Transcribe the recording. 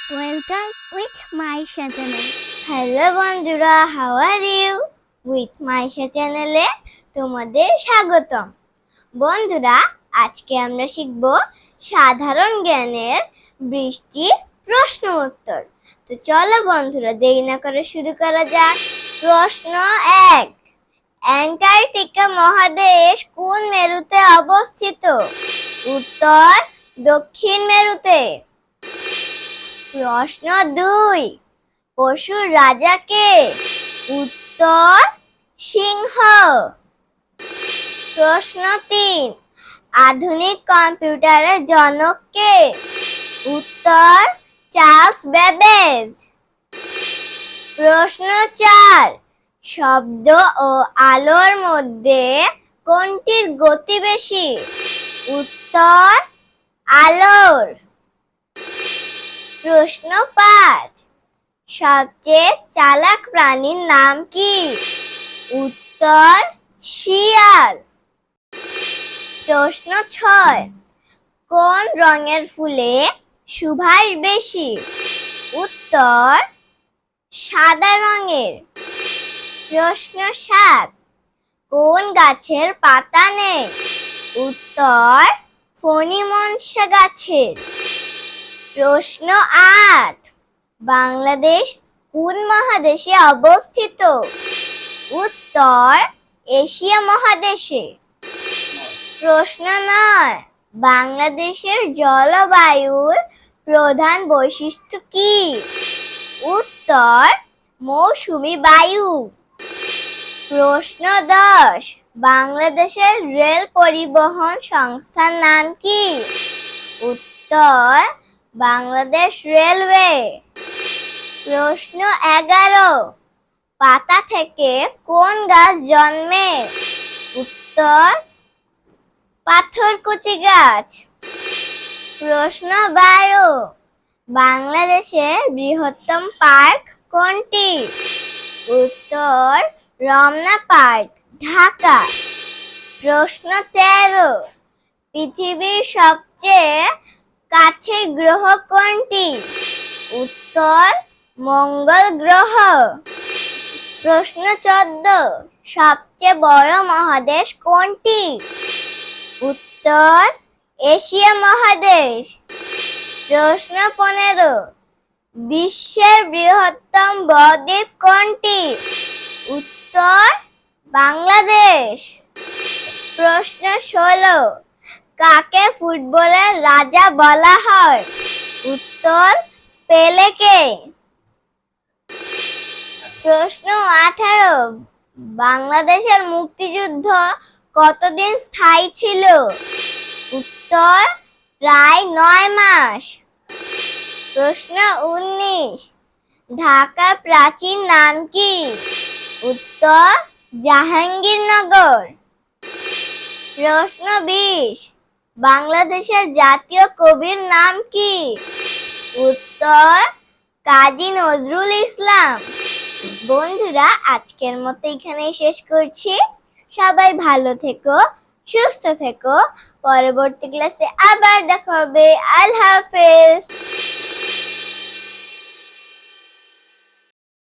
Welcome with my channel. Hello বন্ধুরা, how are you? With Maisha চ্যানেলে তোমাদের স্বাগতম। বন্ধুরা, আজকে আমরা শিখব সাধারণ জ্ঞানের বৃষ্টি প্রশ্ন উত্তর। তো চলো বন্ধুরা, দেরি না করে শুরু করা যাক। প্রশ্ন 1, অ্যান্টার্কটিকা মহাদেশ কোন মেরুতে অবস্থিত? উত্তর দক্ষিণ মেরুতে। প্রশ্ন 2, পশুর রাজা কে? উত্তর সিংহ। প্রশ্ন 3, আধুনিক কম্পিউটারের জনক কে? উত্তর চার্লস বেবেজ। প্রশ্ন 4, শব্দ ও আলোর মধ্যে কোনটির গতি বেশি? উত্তর আলোর। প্রশ্ন 5, সবচেয়ে চালাক প্রাণীর নাম কি? উত্তর শিয়াল। প্রশ্ন 6, কোন রঙের ফুলে সুবাস বেশি? উত্তর সাদা রঙের। প্রশ্ন 7, কোন গাছের পাতা নেই? উত্তর ফণিমনসা গাছের। প্রশ্ন 8, বাংলাদেশ কোন মহাদেশে অবস্থিত? উত্তর এশিয়া মহাদেশে। প্রশ্ন 9, বাংলাদেশের জলবায়ুর প্রধান বৈশিষ্ট্য কি? উত্তর মৌসুমী বায়ু। প্রশ্ন 10, বাংলাদেশের রেল পরিবহন সংস্থার নাম কি? উত্তর বাংলাদেশ রেলওয়ে। প্রশ্ন 11, পাতা থেকে কোন গাছ জন্মে? উত্তর পাথরকুচি গাছ। প্রশ্ন 12, বাংলাদেশের বৃহত্তম পার্ক কোনটি? উত্তর রমনা পার্ক, ঢাকা। প্রশ্ন 13, পৃথিবীর সবচেয়ে কাছের গ্রহ কোনটি? উত্তর মঙ্গল গ্রহ। প্রশ্ন 14, সবচেয়ে বড় মহাদেশ কোনটি? উত্তর এশিয়া মহাদেশ। প্রশ্ন 15, বিশ্বের বৃহত্তম বদ্বীপ কোনটি? উত্তর বাংলাদেশ। প্রশ্ন 16, কাকে ফুটবলের রাজা বলা হয়? উত্তর পেলেকে। প্রশ্ন 18, বাংলাদেশের মুক্তিযুদ্ধ কতদিন স্থায়ী ছিল? উত্তর প্রায় 9 মাস। প্রশ্ন 19, ঢাকার প্রাচীন নাম কি? উত্তর জাহাঙ্গীরনগর। প্রশ্ন 20, বাংলাদেশের জাতীয় কবির নাম কি? উত্তর কাজী নজরুল ইসলাম। বন্ধুরা, আজকের মতো এখানেই শেষ করছি। সবাই ভালো থেকো, সুস্থ থেকো। পরবর্তী ক্লাসে আবার দেখা হবে। আল্লাহ হাফেজ।